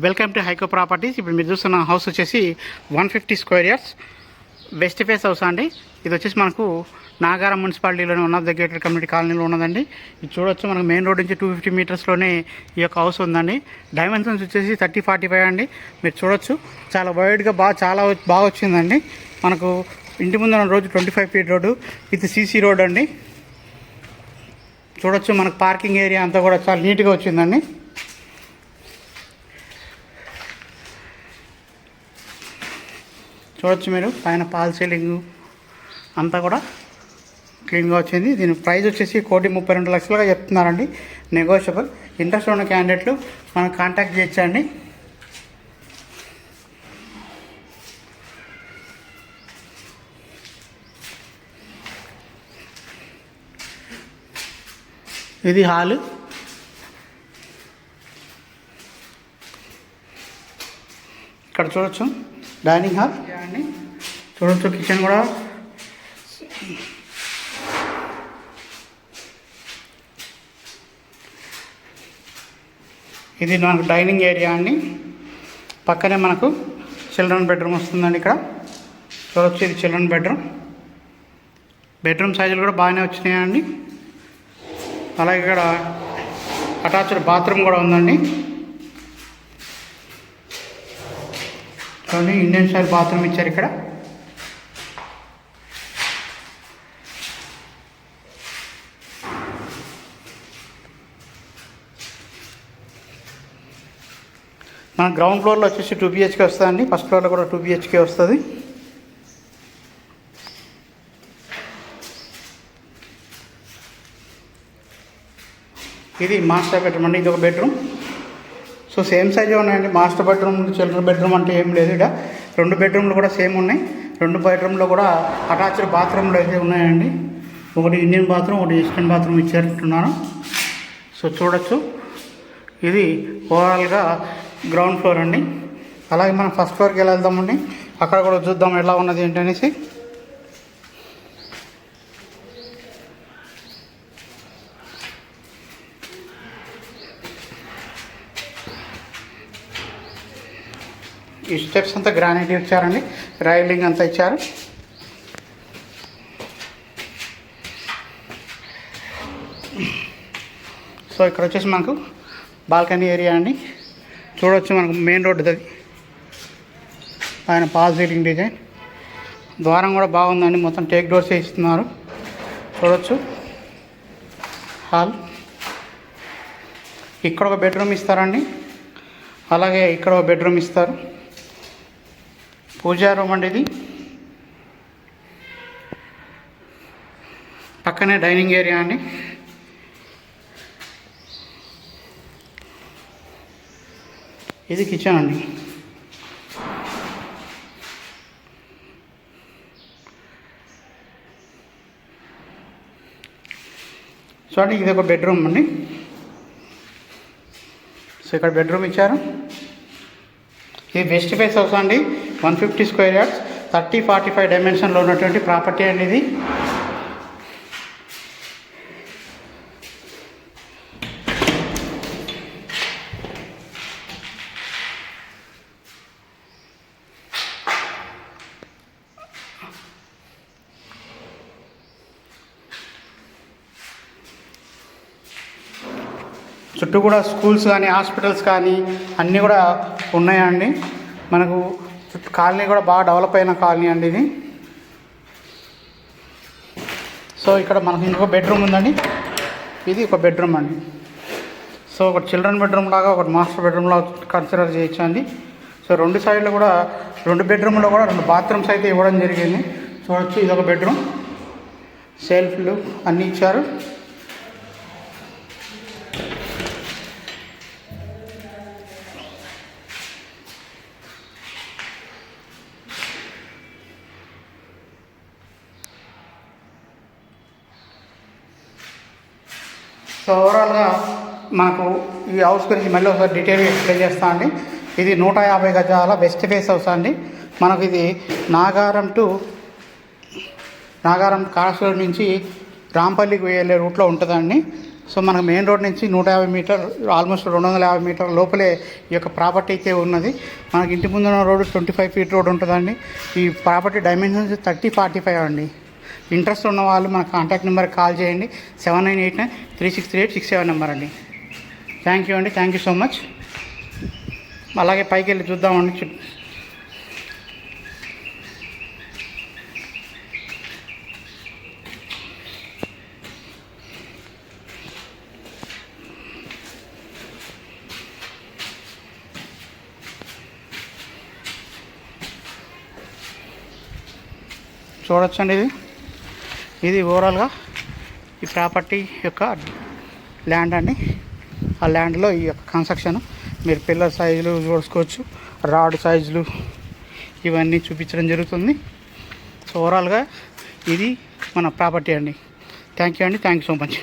Welcome to హైకో properties. ఇప్పుడు మీరు చూస్తున్న హౌస్ వచ్చేసి 150 square yards west face house అండి. ఇది వచ్చేసి మనకు నాగారం మున్సిపాలిటీలోనే ఉన్న గేటెడ్ కమ్యూనిటీ కాలనీలో ఉన్నదండి. ఇది చూడొచ్చు, మనకు మెయిన్ రోడ్ నుంచి 250 మీటర్స్లోనే ఈ యొక్క హౌస్ ఉందండి. డైమెన్షన్స్ వచ్చేసి 30-45 అండి. మీరు చూడొచ్చు, చాలా వైడ్గా చాలా బాగా వచ్చిందండి. మనకు ఇంటి ముందు రోజు 25 feet road with CC road అండి. చూడొచ్చు, మనకు పార్కింగ్ ఏరియా అంతా కూడా చాలా నీట్గా వచ్చిందండి. చూడొచ్చు మీరు, పైన పాల్ సీలింగ్ అంతా కూడా క్లీన్గా వచ్చింది. దీని ప్రైస్ వచ్చేసి 1,32,00,000గా చెప్తున్నారండి. నెగోషియబుల్. ఇంట్రెస్ట్ ఉన్న క్యాండిడేట్లు మనం కాంటాక్ట్ చేయొచ్చండి. ఇది హాలు. ఇక్కడ చూడొచ్చు డైనింగ్ హాల్ అండి. చూడొచ్చు కిచెన్ కూడా. ఇది మనకు డైనింగ్ ఏరియా అండి. పక్కనే మనకు చిల్డ్రన్ బెడ్రూమ్ వస్తుందండి. ఇక్కడ చూడొచ్చు, ఇది చిల్డ్రన్ బెడ్రూమ్. బెడ్రూమ్ సైజులు కూడా బాగానే వచ్చినాయండి. అలాగే ఇక్కడ అటాచ్డ్ బాత్రూమ్ కూడా ఉందండి. చూడండి, ఇండియన్ స్టైల్ బాత్రూమ్ ఇచ్చారు ఇక్కడ. మన గ్రౌండ్ ఫ్లోర్లో వచ్చేసి 2 BHK వస్తుందండి. ఫస్ట్ ఫ్లోర్లో కూడా 2 BHK వస్తుంది. ఇది మాస్టర్ బెడ్రూమ్ అండి. ఇది ఒక బెడ్రూమ్. సో సేమ్ సైజే ఉన్నాయండి. మాస్టర్ బెడ్రూమ్, చిల్డ్రన్ బెడ్రూమ్ అంటే ఏం లేదు. ఇక్కడ 2 బెడ్రూమ్లు కూడా సేమ్ ఉన్నాయి. 2 బెడ్రూమ్లో కూడా అటాచ్డ్ బాత్రూమ్లు అయితే ఉన్నాయండి. ఒకటి ఇండియన్ బాత్రూమ్, ఒకటి వెస్టర్న్ బాత్రూమ్ ఇచ్చారంటున్నాను. సో చూడొచ్చు, ఇది ఓవరాల్గా గ్రౌండ్ ఫ్లోర్ అండి. అలాగే మనం ఫస్ట్ ఫ్లోర్కి ఎలా వెళ్దామండి, అక్కడ కూడా చూద్దాం ఎలా ఉన్నది ఏంటనేసి. ఈ స్టెప్స్ అంతా గ్రానైట్ ఇచ్చారండి. రైలింగ్ అంతా ఇచ్చారు. సో ఇక్కడ వచ్చేసి మనకు బాల్కనీ ఏరియా అండి. చూడవచ్చు, మనకు మెయిన్ రోడ్డు అది. ఆయన పాల్ సీలింగ్ డిజైన్. ద్వారం కూడా బాగుందండి. మొత్తం టేక్ డోర్స్ ఇస్తున్నారు. చూడవచ్చు, హాల్. ఇక్కడ ఒక బెడ్రూమ్ ఇస్తారండి. అలాగే ఇక్కడ ఒక బెడ్రూమ్ ఇస్తారు. పూజా రూమ్ అండి ఇది. పక్కనే డైనింగ్ ఏరియా అండి. ఇది కిచెన్ అండి. చూడండి, ఇది ఒక బెడ్రూమ్ అండి. సో ఇక్కడ బెడ్రూమ్ ఇచ్చారు. ఇది వెస్ట్ ఫేస్ హౌస్ అండి. 150 స్క్వేర్ యార్డ్స్ 30-45 డైమెన్షన్లో ఉన్నటువంటి ప్రాపర్టీ అండి ఇది. చుట్టూ కూడా స్కూల్స్ కానీ హాస్పిటల్స్ కానీ అన్నీ కూడా ఉన్నాయండి. మనకు కాలనీ కూడా బాగా డెవలప్ అయిన కాలనీ అండి ఇది. సో ఇక్కడ మనకు ఇంకొక బెడ్రూమ్ ఉందండి. ఇది ఒక బెడ్రూమ్ అండి. సో ఒకటి చిల్డ్రన్ బెడ్రూమ్ లాగా, ఒకటి మాస్టర్ బెడ్రూమ్ లాగా కన్సిడర్ చేయొచ్చు అండి. సో 2 సైడ్లో కూడా 2 బెడ్రూమ్లో కూడా 2 బాత్రూమ్స్ అయితే ఇవ్వడం జరిగింది. చూడొచ్చు, ఇది ఒక బెడ్రూమ్. సెల్ఫ్లు అన్నీ ఇచ్చారు. సో ఓవరాల్గా మనకు ఈ హౌస్ గురించి మళ్ళీ ఒకసారి డీటెయిల్గా ఎక్స్ప్లెయిన్ చేస్తా అండి. ఇది 150 గజాల వెస్ట్ ఫేస్ హౌస్ అండి. మనకు ఇది నాగారం కాళేశ్వరం నుంచి రాంపల్లికి వెళ్ళే రూట్లో ఉంటుందండి. సో మనకు మెయిన్ రోడ్ నుంచి 150 మీటర్ ఆల్మోస్ట్ 250 మీటర్ లోపలే ఈ యొక్క ప్రాపర్టీ అయితే ఉన్నది. మనకి ఇంటి ముందున్న రోడ్డు 25 ఫీట్ రోడ్ ఉంటుందండి. ఈ ప్రాపర్టీ డైమెన్షన్స్ 30-45 అండి. ఇంట్రెస్ట్ ఉన్న వాళ్ళు మన కాంటాక్ట్ నెంబర్కి కాల్ చేయండి. 7989363867 నెంబర్ అండి. థ్యాంక్ యూ అండి, థ్యాంక్ యూ సో మచ్. అలాగే పైకి వెళ్ళి చూద్దామండి. చూడొచ్చండి, ఇది ఓవరాల్గా ఈ ప్రాపర్టీ యొక్క ల్యాండ్ అండి. ఆ ల్యాండ్లో ఈ యొక్క కన్స్ట్రక్షన్ మీరు పిల్లర్ సైజులు చూసుకోవచ్చు, రాడ్ సైజులు ఇవన్నీ చూపించడం జరుగుతుంది. సో ఓవరాల్గా ఇది మన ప్రాపర్టీ అండి. థ్యాంక్ యూ అండి, థ్యాంక్ యూ సో మచ్.